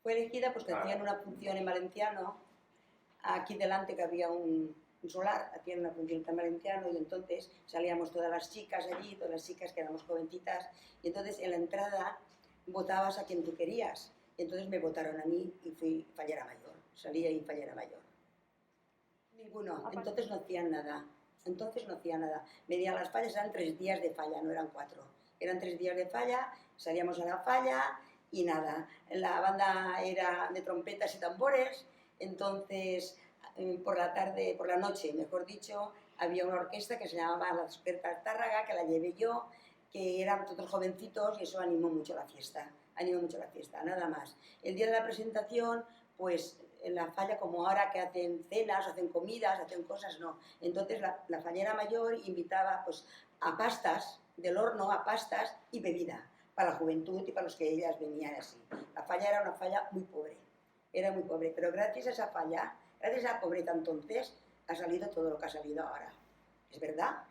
Fue elegida pues que hacían una función en valenciano, aquí delante que había un solar, hacían una función en valenciano y entonces salíamos todas las chicas allí, todas las chicas que éramos jovencitas, y entonces en la entrada votabas a quien tú querías. Y entonces me votaron a mí y fui fallera mayor, salí ahí fallera mayor. Ninguno, entonces no hacían nada. Entonces no hacía nada. Medían las fallas, eran 3 días de falla, no eran 4. Eran 3 días de falla, salíamos a la falla y nada. La banda era de trompetas y tambores, entonces por la tarde, por la noche, mejor dicho, había una orquesta que se llamaba La Desperta Tárraga, que la llevé yo, que eran todos jovencitos y eso animó mucho la fiesta. Animó mucho la fiesta, nada más. El día de la presentación, pues en la falla, como ahora que hacen cenas, hacen comidas, hacen cosas, no. Entonces la fallera mayor invitaba pues a pastas del horno, a pastas y bebida para la juventud y para los que ellas venían así. La falla era una falla muy pobre, era muy pobre, pero gracias a esa falla, gracias a la pobreza entonces, ha salido todo lo que ha salido ahora. ¿Es verdad?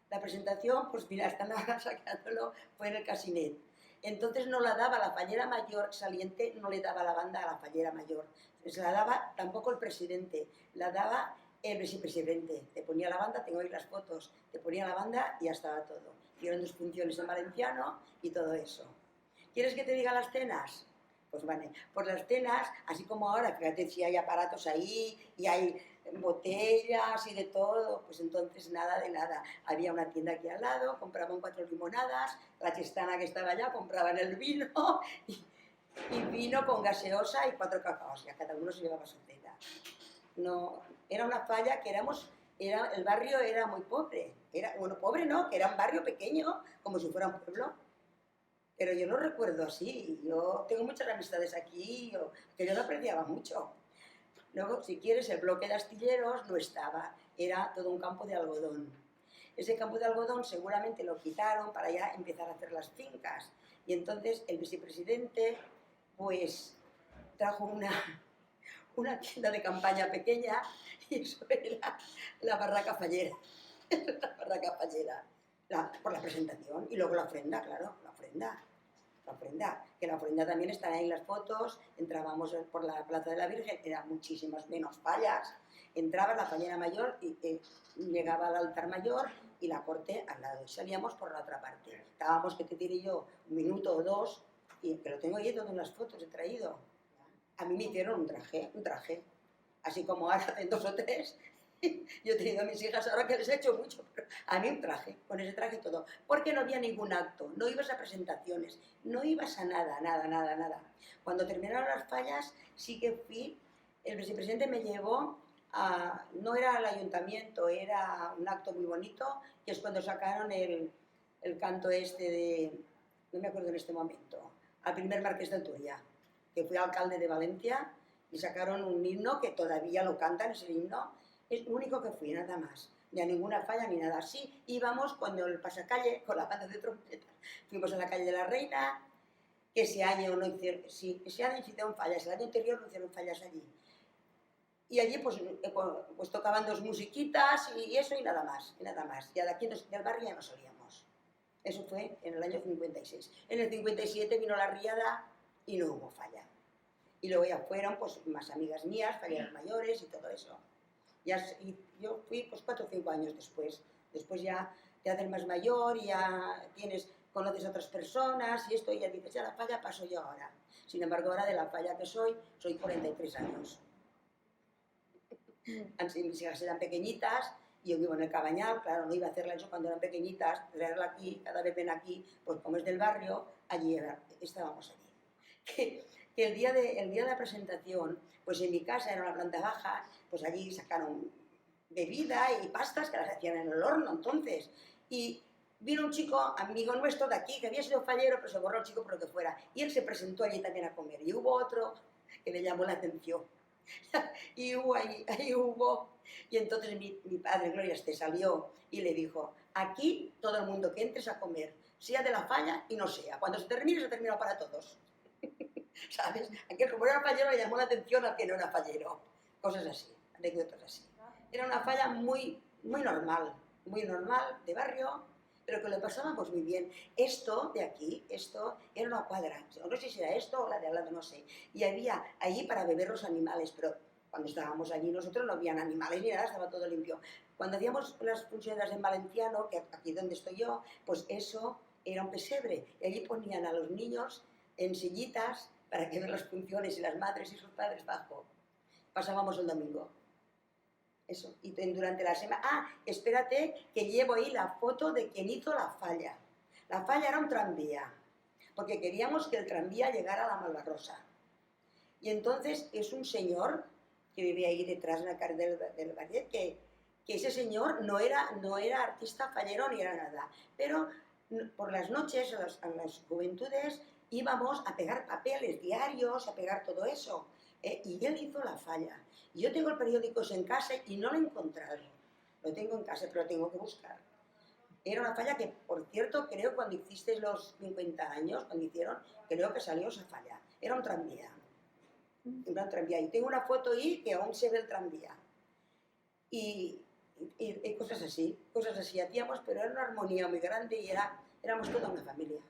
La presentación, pues mira, están ahora sacándolo, fue en el Casinet. Entonces no la daba la fallera mayor saliente, no le daba la banda a la fallera mayor. Se la daba tampoco el presidente, la daba el vicepresidente. Te ponía la banda, tengo ahí las fotos, te ponía la banda y ya estaba todo. Hicieron 2 funciones en valenciano y todo eso. ¿Quieres que te diga las cenas? Pues vale, por las cenas, así como ahora, fíjate si hay aparatos ahí y hay botellas y de todo, pues entonces nada de nada. Había una tienda aquí al lado, compraban 4 limonadas, la chistana que estaba allá compraban el vino y vino con gaseosa y 4 cacaos, ya cada uno se llevaba su cena. No, era una falla que el barrio era muy pobre, bueno, pobre no, que era un barrio pequeño, como si fuera un pueblo. Pero yo no recuerdo así, yo tengo muchas amistades aquí, que yo lo apreciaba mucho. Luego, si quieres, el bloque de astilleros no estaba, era todo un campo de algodón. Ese campo de algodón seguramente lo quitaron para ya empezar a hacer las fincas. Y entonces el vicepresidente, pues, trajo una tienda de campaña pequeña y eso era la barraca fallera. La barraca fallera, por la presentación. Y luego la ofrenda, claro, la ofrenda. La ofrenda, que la ofrenda también están ahí en las fotos, entrábamos por la Plaza de la Virgen, eran muchísimas menos fallas, entraba la fallera mayor y llegaba al altar mayor y la corte al lado, y salíamos por la otra parte. Estábamos, que te diré yo, 1 minuto o 2, y que lo tengo ahí todo en las fotos, he traído. A mí me hicieron un traje, así como ahora hacen 2 o 3, yo he tenido a mis hijas ahora que les he hecho mucho, pero a mí un traje, con ese traje y todo, porque no había ningún acto, no ibas a presentaciones, no ibas a nada, nada, nada, nada. Cuando terminaron las fallas, sí que fui, el vicepresidente me llevó a, no era al ayuntamiento, era un acto muy bonito, que es cuando sacaron el canto este de, no me acuerdo en este momento, al primer marqués de Turia, que fue alcalde de Valencia, y sacaron un himno que todavía lo cantan, es el himno. Es lo único que fui, nada más. Ni a ninguna falla ni nada. Sí, íbamos cuando el pasacalle, con la banda de trompetas, fuimos a la calle de la Reina, que ese año no hicieron, sí, ese año hicieron fallas, el año anterior no hicieron fallas allí. Y allí pues tocaban 2 musiquitas y eso y nada más, y nada más. Ya de aquí del barrio ya no salíamos. Eso fue en el año 56. En el 57 vino la riada y no hubo falla. Y luego ya fueron pues más amigas mías, falleras mayores y todo eso. Y yo fui pues 4 o 5 años después. Después ya te haces más mayor y ya conoces a otras personas y esto y ya dices, ya la falla paso yo ahora. Sin embargo, ahora de la falla que soy 43 años. Mis hijas eran pequeñitas, y yo vivo en el Cabañal, claro, no iba a hacerla yo cuando eran pequeñitas, traerla aquí, cada vez ven aquí, pues como es del barrio, allí estábamos allí. Que el día de la presentación, pues en mi casa era una planta baja, pues allí sacaron bebida y pastas que las hacían en el horno entonces. Y vino un chico, amigo nuestro de aquí, que había sido fallero, pero se borró el chico por lo que fuera. Y él se presentó allí también a comer. Y hubo otro que le llamó la atención. Y y entonces mi padre, Gloria, salió y le dijo, aquí todo el mundo que entres a comer, sea de la falla y no sea. Cuando se termina para todos. ¿Sabes? Aquel como era fallero le llamó la atención al que no era fallero. Cosas así, anécdotas así. Era una falla muy normal, de barrio, pero que lo pasábamos muy bien. Esto de aquí, esto era una cuadra, no sé si era esto o la de al lado, no sé. Y había allí para beber los animales, pero cuando estábamos allí nosotros no habían animales ni nada, estaba todo limpio. Cuando hacíamos las funciones en valenciano, que aquí donde estoy yo, pues eso era un pesebre. Y allí ponían a los niños en sillitas para que vean las funciones y las madres y sus padres bajo. Pasábamos el domingo. Eso. Y durante la semana... Ah, espérate que llevo ahí la foto de quien hizo la falla. La falla era un tranvía, porque queríamos que el tranvía llegara a la Malvarrosa. Y entonces es un señor que vivía ahí detrás en la calle del Vallet, que ese señor no era artista fallero ni era nada, pero por las noches a las juventudes íbamos a pegar papeles, diarios, a pegar todo eso. Y él hizo la falla. Y yo tengo el periódico en casa y no lo he encontrado. Lo tengo en casa, pero lo tengo que buscar. Era una falla que, por cierto, creo cuando hicisteis los 50 años, cuando hicieron, creo que salió esa falla. Era un tranvía. Era un tranvía. Y tengo una foto ahí que aún se ve el tranvía. Y cosas así hacíamos, pero era una armonía muy grande y éramos toda una familia.